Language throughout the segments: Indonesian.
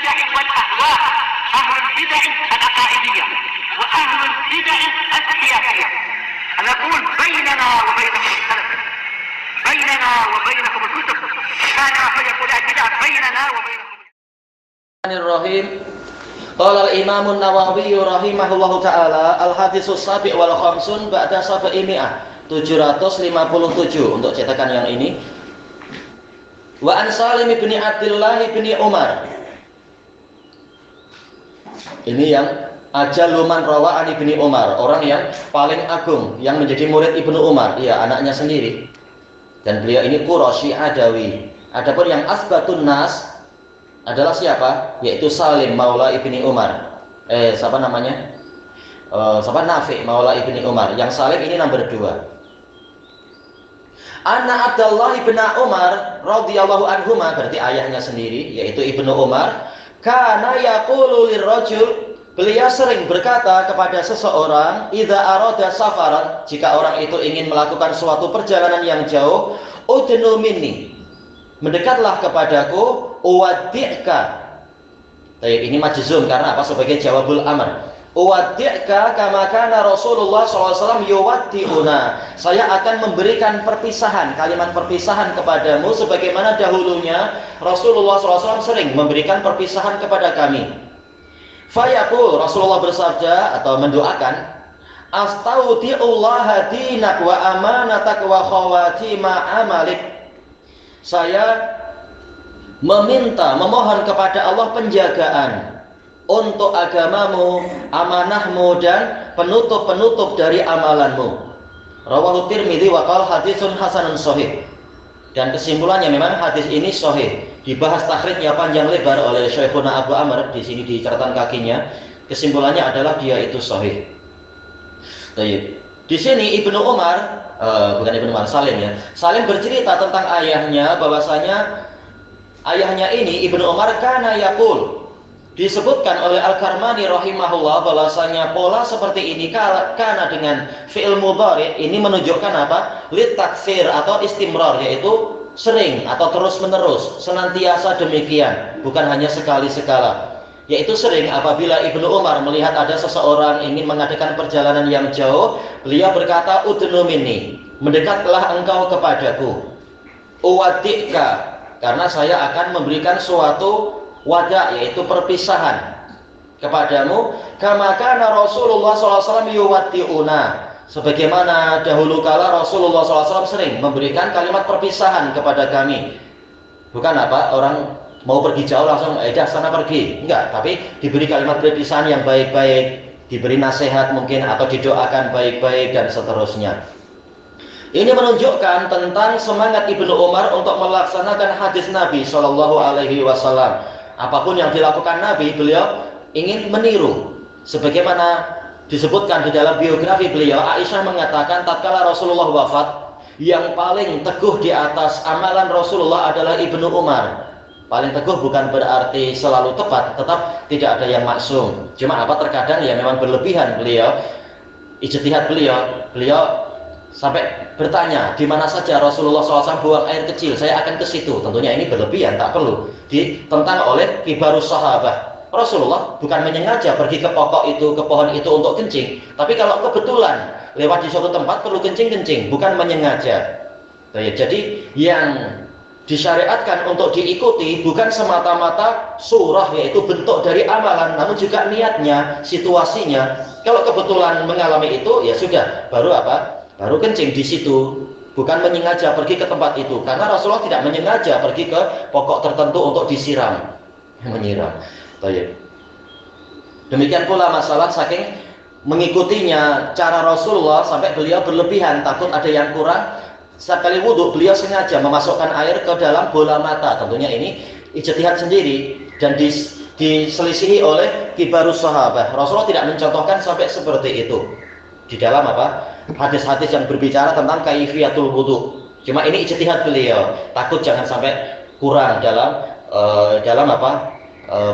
البدع والأهواء، أهل البدع العقائدية وأهل البدع السياسية. نقول بيننا وبينكم السلف، بيننا وبينكم الكتب، كان فيقول البدع بيننا وبينكم. Bismillahirrahmanirrahim. Qala al-Imam an-Nawawi rahimahullahu taala al-haditsus sabi' wal khamsun ba'da sabi'i mi'ah 757 untuk cetakan yang ini. Wa an Salim bin Abdullah bin Umar. Ini yang ajaluman rawa an Ibni Umar, orang yang paling agung yang menjadi murid Ibnu Umar, iya anaknya sendiri. Dan beliau ini Quraisy Adawi. Adapun yang asbatun nas adalah siapa? Yaitu Salim Maula Ibni Umar. Siapa namanya? Nafi Maula Ibni Umar. Yang Salim ini nomor 2. Anna Abdullah bin Umar radhiyallahu anhuma, berarti ayahnya sendiri yaitu Ibnu Umar, kana yaqulu lirrajul, beliau sering berkata kepada seseorang, idza arada safaran, jika orang itu ingin melakukan suatu perjalanan yang jauh, udnu minni, mendekatlah kepadaku, uwaddi'ka. Ini majzum karena apa? Sebagai jawabul amr. Uwaddi'ka kama kana Rasulullah SAW yuwaddi'una. Saya akan memberikan perpisahan, kalimat perpisahan kepadamu sebagaimana dahulunya Rasulullah SAW sering memberikan perpisahan kepada kami. Fayaqul, Rasulullah bersabda atau mendoakan, astaudi'ullaha dinak wa amanatak wa khawatima amalik. Saya memohon kepada Allah penjagaan untuk agamamu, amanahmu, dan penutup-penutup dari amalanmu. Rawahu Tirmidzi wa qala haditsun hasanun shahih. Dan kesimpulannya memang hadis ini sahih. Dibahas takhrijnya panjang lebar oleh Syekhuna Abu Amr, di sini di catatan kakinya. Kesimpulannya adalah dia itu sahih. Baik. Di sini Ibnu Umar, bukan Ibnu Umar, Salim ya. Salim bercerita tentang ayahnya, bahwasanya ayahnya ini Ibnu Umar kana yaqul. Disebutkan oleh Al-Karmani rahimahullah bahwasanya pola seperti ini karena dengan fi'il mudhari ini menunjukkan apa? Litakfir atau istimrar, yaitu sering atau terus-menerus, senantiasa demikian, bukan hanya sekali-sekala. Yaitu sering apabila Ibnu Umar melihat ada seseorang ingin mengadakan perjalanan yang jauh, beliau berkata, udnu minni, mendekatlah engkau kepadaku. Uwaddi'ka, karena saya akan memberikan suatu wada, yaitu perpisahan kepadamu. Kama kana Rasulullah SAW yuwaddi'una, sebagaimana dahulu kala Rasulullah SAW sering memberikan kalimat perpisahan kepada kami. Bukan apa, orang mau pergi jauh langsung dah sana pergi, enggak, tapi diberi kalimat perpisahan yang baik-baik, diberi nasihat mungkin, atau didoakan baik-baik dan seterusnya. Ini menunjukkan tentang semangat Ibnu Umar untuk melaksanakan hadis Nabi Shallallahu Alaihi Wasallam. Apapun yang dilakukan Nabi, beliau ingin meniru. Sebagaimana disebutkan di dalam biografi beliau, Aisyah mengatakan tatkala Rasulullah wafat, yang paling teguh di atas amalan Rasulullah adalah Ibnu Umar. Paling teguh bukan berarti selalu tepat, tetap tidak ada yang maksum. Cuma apa, terkadang ya memang berlebihan beliau, ijtihad beliau sampai bertanya di mana saja Rasulullah SAW buang air kecil, saya akan ke situ. Tentunya ini berlebihan, tak perlu ditentang oleh kibarus sahabah. Rasulullah bukan menyengaja pergi ke pokok itu, ke pohon itu untuk kencing, tapi kalau kebetulan lewat di suatu tempat perlu kencing, bukan menyengaja. Jadi yang disyariatkan untuk diikuti bukan semata-mata surah, yaitu bentuk dari amalan, namun juga niatnya, situasinya. Kalau kebetulan mengalami itu, ya sudah, baru apa? Baru kencing di situ, bukan menyengaja pergi ke tempat itu, karena Rasulullah tidak menyengaja pergi ke pokok tertentu untuk disiram, menyiram. Demikian pula masalah saking mengikutinya cara Rasulullah sampai beliau berlebihan, takut ada yang kurang. Sekali wudhu beliau sengaja memasukkan air ke dalam bola mata. Tentunya ini ijtihad sendiri dan diselisihi oleh kibarus sahabah. Rasulullah tidak mencontohkan sampai seperti itu di dalam apa? Hadis-hadis yang berbicara tentang kaifiyatul wudhu. Cuma ini ijtihad beliau, takut jangan sampai kurang dalam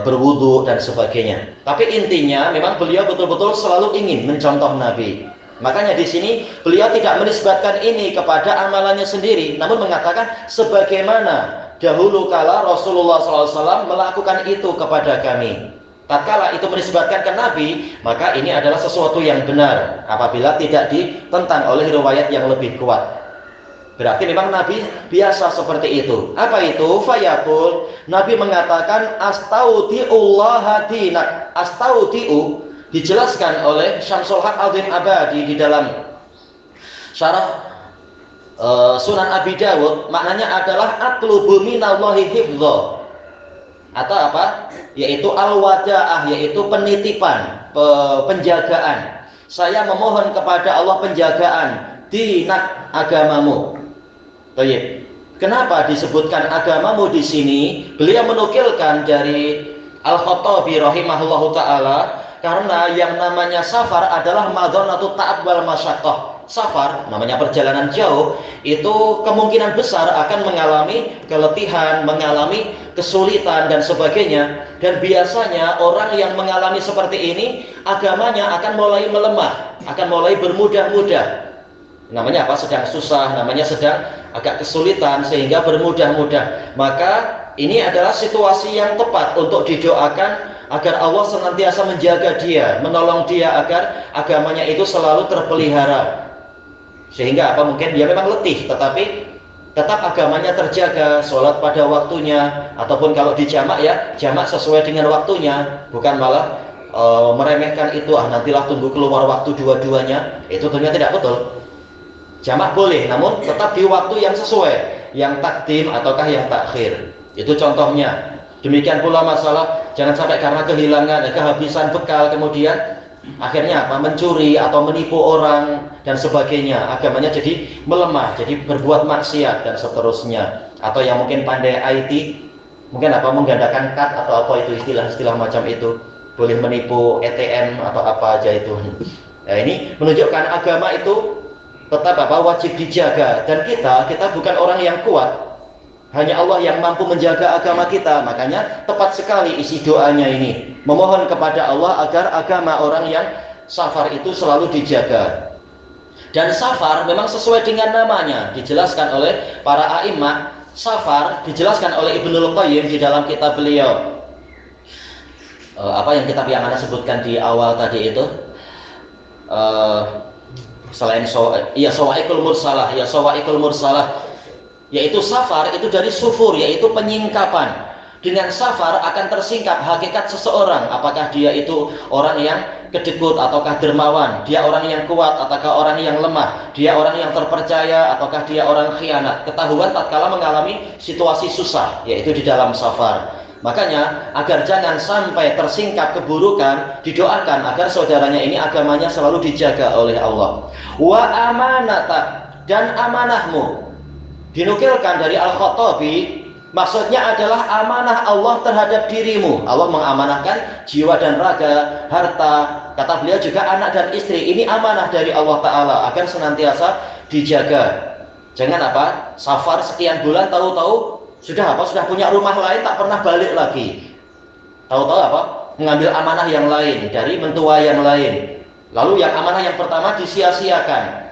berwudhu dan sebagainya. Tapi intinya memang beliau betul-betul selalu ingin mencontoh Nabi. Makanya di sini beliau tidak menisbatkan ini kepada amalannya sendiri, namun mengatakan sebagaimana dahulu kala Rasulullah SAW melakukan itu kepada kami. Tatkala itu menisbatkan ke Nabi, maka ini adalah sesuatu yang benar apabila tidak ditentang oleh riwayat yang lebih kuat. Berarti memang Nabi biasa seperti itu. Apa itu? Fayaqul, Nabi mengatakan astaudiullaha dinak. Astaudiu dijelaskan oleh Syamsul Haq Al-Din Abadi di dalam syarah Sunan Abi Dawud, maknanya adalah atlubu minallahi hifdza, atau apa? Yaitu al-wada'ah, yaitu penitipan, penjagaan. Saya memohon kepada Allah penjagaan dinak, agamamu. Baik. Kenapa disebutkan agamamu di sini? Beliau menukilkan dari Al-Khattabi rahimahullahu taala, karena yang namanya safar adalah madhonatu ta'ab wal masyaqqah. Safar, namanya perjalanan jauh, itu kemungkinan besar akan mengalami keletihan, mengalami kesulitan dan sebagainya. Dan biasanya orang yang mengalami seperti ini, agamanya akan mulai melemah, akan mulai bermudah-mudah. Namanya apa? Sedang susah, namanya sedang agak kesulitan, sehingga bermudah-mudah. Maka ini adalah situasi yang tepat untuk didoakan agar Allah senantiasa menjaga dia, menolong dia agar agamanya itu selalu terpelihara. Sehingga apa? Mungkin dia memang letih, tetapi tetap agamanya terjaga, sholat pada waktunya, ataupun kalau di jamak ya, jamak sesuai dengan waktunya, bukan malah meremehkan itu, nantilah tunggu keluar waktu dua-duanya. Itu tentunya tidak betul. Jamak boleh, namun tetap di waktu yang sesuai, yang takdim ataukah yang takhir. Itu contohnya. Demikian pula masalah jangan sampai karena kehilangan, kehabisan bekal, kemudian akhirnya apa? Mencuri atau menipu orang dan sebagainya. Agamanya jadi melemah, jadi berbuat maksiat dan seterusnya. Atau yang mungkin pandai IT, mungkin apa? Menggandakan kad atau apa itu istilah-istilah macam itu. Boleh menipu ATM atau apa aja itu. Nah, ini menunjukkan agama itu tetap apa? Wajib dijaga. Dan kita bukan orang yang kuat, hanya Allah yang mampu menjaga agama kita. Makanya tepat sekali isi doanya ini, memohon kepada Allah agar agama orang yang safar itu selalu dijaga. Dan safar memang sesuai dengan namanya, dijelaskan oleh para a'immah. Safar dijelaskan oleh Ibnul Qayyim di dalam kitab beliau, apa yang kitab yang Anda sebutkan di awal tadi itu, selain Sawaikul Mursalah, yaitu safar itu dari sufur, yaitu penyingkapan. Dengan safar akan tersingkap hakikat seseorang, apakah dia itu orang yang kedekut ataukah dermawan, dia orang yang kuat ataukah orang yang lemah, dia orang yang terpercaya ataukah dia orang khianat. Ketahuan tatkala mengalami situasi susah, yaitu di dalam safar. Makanya agar jangan sampai tersingkap keburukan, didoakan agar saudaranya ini agamanya selalu dijaga oleh Allah. Wa amanata, dan amanahmu. Dinukilkan dari Al-Khattabi, maksudnya adalah amanah Allah terhadap dirimu. Allah mengamanahkan jiwa dan raga, harta, kata beliau juga anak dan istri. Ini amanah dari Allah Ta'ala agar senantiasa dijaga. Jangan apa? Safar sekian bulan, tahu-tahu sudah punya rumah lain, tak pernah balik lagi. Tahu-tahu apa? Mengambil amanah yang lain dari mentua yang lain. Lalu yang amanah yang pertama disia-siakan.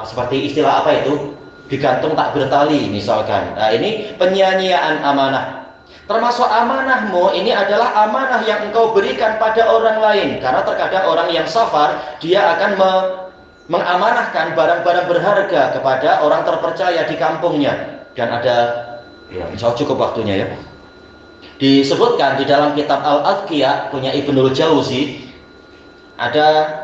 Seperti istilah apa itu? Digantung tak bertali misalkan. Nah, ini penyanyian amanah. Termasuk amanahmu ini adalah amanah yang engkau berikan pada orang lain. Karena terkadang orang yang safar, dia akan mengamanahkan barang-barang berharga kepada orang terpercaya di kampungnya. Dan ada, ya, insya Allah cukup waktunya ya. Disebutkan di dalam kitab Al-Adqiyah punya Ibnul Jauzi, ada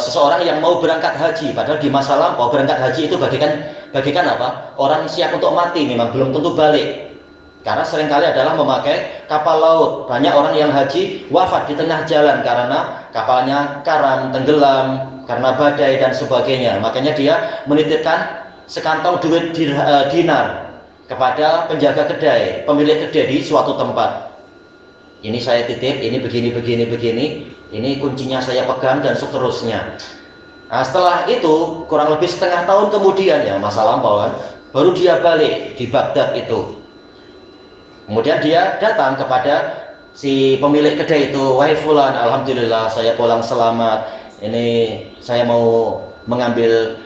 seseorang yang mau berangkat haji, padahal di masa lampau berangkat haji itu bagikan apa? Orang siap untuk mati, memang belum tentu balik. Karena seringkali adalah memakai kapal laut. Banyak orang yang haji wafat di tengah jalan karena kapalnya karam, tenggelam, karena badai dan sebagainya. Makanya dia menitipkan sekantong duit dinar kepada penjaga kedai, pemilik kedai di suatu tempat. Ini saya titip, ini begini, ini kuncinya saya pegang dan seterusnya. Nah, setelah itu kurang lebih setengah tahun kemudian, ya masa lampau kan, baru dia balik di Baghdad itu. Kemudian dia datang kepada si pemilik kedai itu, wahai fulan, alhamdulillah saya pulang selamat. Ini saya mau mengambil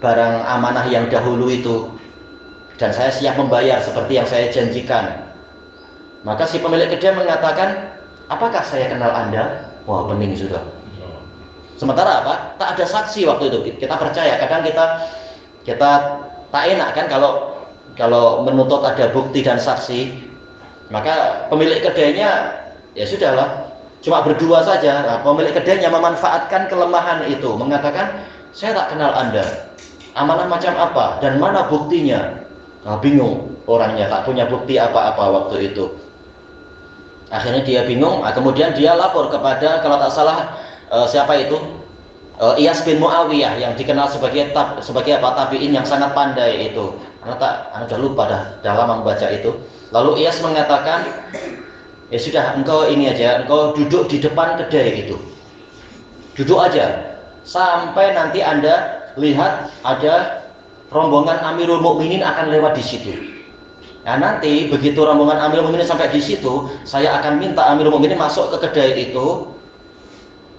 barang amanah yang dahulu itu. dan saya siap membayar seperti yang saya janjikan. Maka si pemilik kedai mengatakan, apakah saya kenal Anda? Wah, pening sudah. Sementara apa? Tak ada saksi waktu itu. Kita percaya, kadang kita tak enak kan kalau menuntut ada bukti dan saksi. Maka pemilik kedainya ya sudahlah, cuma berdua saja. Nah, pemilik kedainya memanfaatkan kelemahan itu, mengatakan, saya tak kenal Anda, amanah macam apa dan mana buktinya. Nah, bingung orangnya, tak punya bukti apa-apa waktu itu. Akhirnya dia bingung. Kemudian dia lapor kepada, kalau tak salah siapa itu, Iyas bin Muawiyah, yang dikenal sebagai tabi'in yang sangat pandai itu. Anak sudah lupa dah lama membaca itu. Lalu Iyas mengatakan, ya sudah, engkau ini aja, engkau duduk di depan kedai itu, duduk aja sampai nanti Anda lihat ada rombongan Amirul Mukminin akan lewat di situ. Nah, nanti begitu rombongan Amirul Mukminin sampai di situ, saya akan minta Amirul Mukminin masuk ke kedai itu,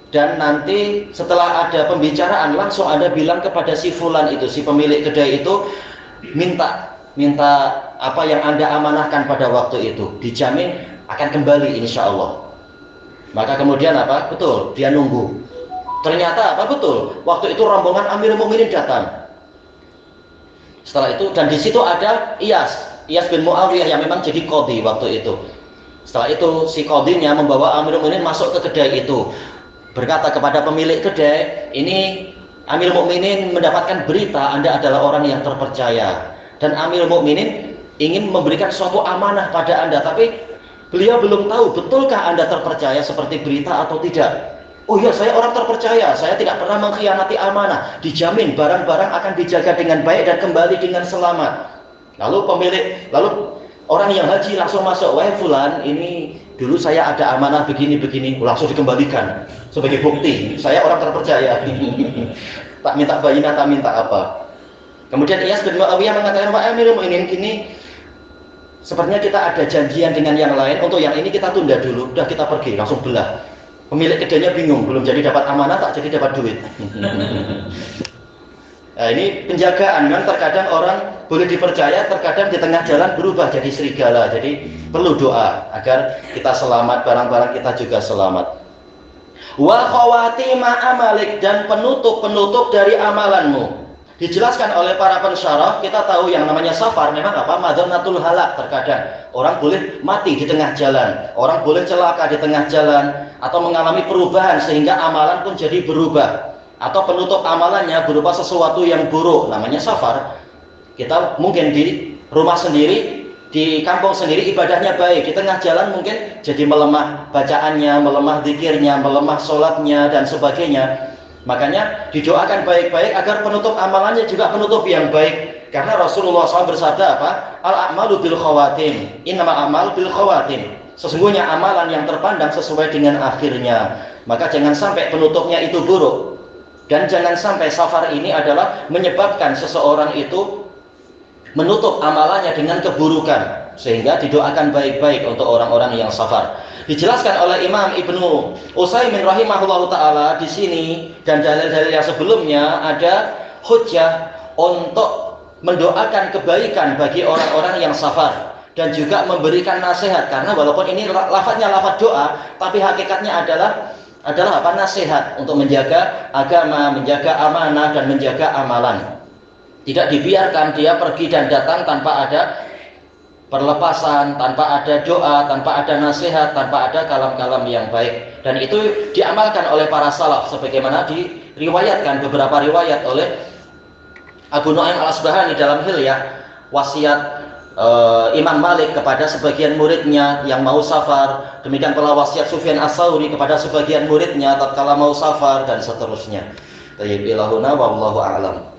dan nanti setelah ada pembicaraan langsung Anda bilang kepada si fulan itu, si pemilik kedai itu, minta apa yang Anda amanahkan pada waktu itu, dijamin akan kembali insya Allah. Maka kemudian apa? Betul, dia nunggu. Ternyata apa? Betul, waktu itu rombongan Amirul Mukminin datang. Setelah itu, dan di situ ada Iyas bin Muawiyah yang memang jadi qadhi waktu itu. Setelah itu si qadhinya membawa Amirul Mukminin masuk ke kedai itu, berkata kepada pemilik kedai, ini Amirul Mukminin mendapatkan berita Anda adalah orang yang terpercaya, dan Amirul Mukminin ingin memberikan suatu amanah pada Anda, tapi beliau belum tahu betulkah Anda terpercaya seperti berita atau tidak. Oh iya, saya orang terpercaya, saya tidak pernah mengkhianati amanah, dijamin barang-barang akan dijaga dengan baik dan kembali dengan selamat. Lalu orang yang haji langsung masuk, wahai fulan, ini dulu saya ada amanah begini-begini, langsung dikembalikan sebagai bukti, saya orang terpercaya. Tak minta bayinah, tak minta apa. Kemudian Iyas bin Muawiyah mengatakan, wahai Amirul Mukminin, ini sepertinya kita ada janjian dengan yang lain, untuk yang ini kita tunda dulu, udah kita pergi, langsung belah. Pemilik kedainya bingung, belum jadi dapat amanah, tak jadi dapat duit. Nah, ini penjagaan kan, terkadang orang boleh dipercaya, terkadang di tengah jalan berubah jadi serigala. Jadi perlu doa agar kita selamat, barang-barang kita juga selamat. Wa khawatima amalik, dan penutup dari amalanmu. Dijelaskan oleh para pensyarah, kita tahu yang namanya safar memang apa? Madanatul halak. Terkadang orang boleh mati di tengah jalan, orang boleh celaka di tengah jalan, atau mengalami perubahan sehingga amalan pun jadi berubah, atau penutup amalannya berupa sesuatu yang buruk, namanya safar. Kita mungkin di rumah sendiri, di kampung sendiri ibadahnya baik, di tengah jalan mungkin jadi melemah bacaannya, melemah zikirnya, melemah sholatnya dan sebagainya. Makanya didoakan baik-baik agar penutup amalannya juga penutup yang baik. Karena Rasulullah SAW bersabda apa? Al-a'malu bil khawatim, innamal a'mal bil khawatim. Sesungguhnya amalan yang terpandang sesuai dengan akhirnya. Maka jangan sampai penutupnya itu buruk. Dan jangan sampai safar ini adalah menyebabkan seseorang itu menutup amalannya dengan keburukan, sehingga didoakan baik-baik untuk orang-orang yang safar. Dijelaskan oleh Imam Ibnu Utsaimin rahimahullahu taala di sini, dan dalil-dalil yang sebelumnya ada hujjah untuk mendoakan kebaikan bagi orang-orang yang safar, dan juga memberikan nasihat. Karena walaupun ini lafadznya lafadz doa, tapi hakikatnya adalah apa? Nasihat untuk menjaga agama, menjaga amanah dan menjaga amalan. Tidak dibiarkan dia pergi dan datang tanpa ada perlepasan, tanpa ada doa, tanpa ada nasihat, tanpa ada kalam-kalam yang baik. Dan itu diamalkan oleh para salaf, sebagaimana diriwayatkan beberapa riwayat oleh Abu Nu'aim al-Asbahani dalam Hilyah, wasiat Imam Malik kepada sebagian muridnya yang mau safar, demikian pula wasiat Sufyan Ats-Tsauri kepada sebagian muridnya tatkala mau safar, dan seterusnya. Tayyib ilahuna wallahu a'lam.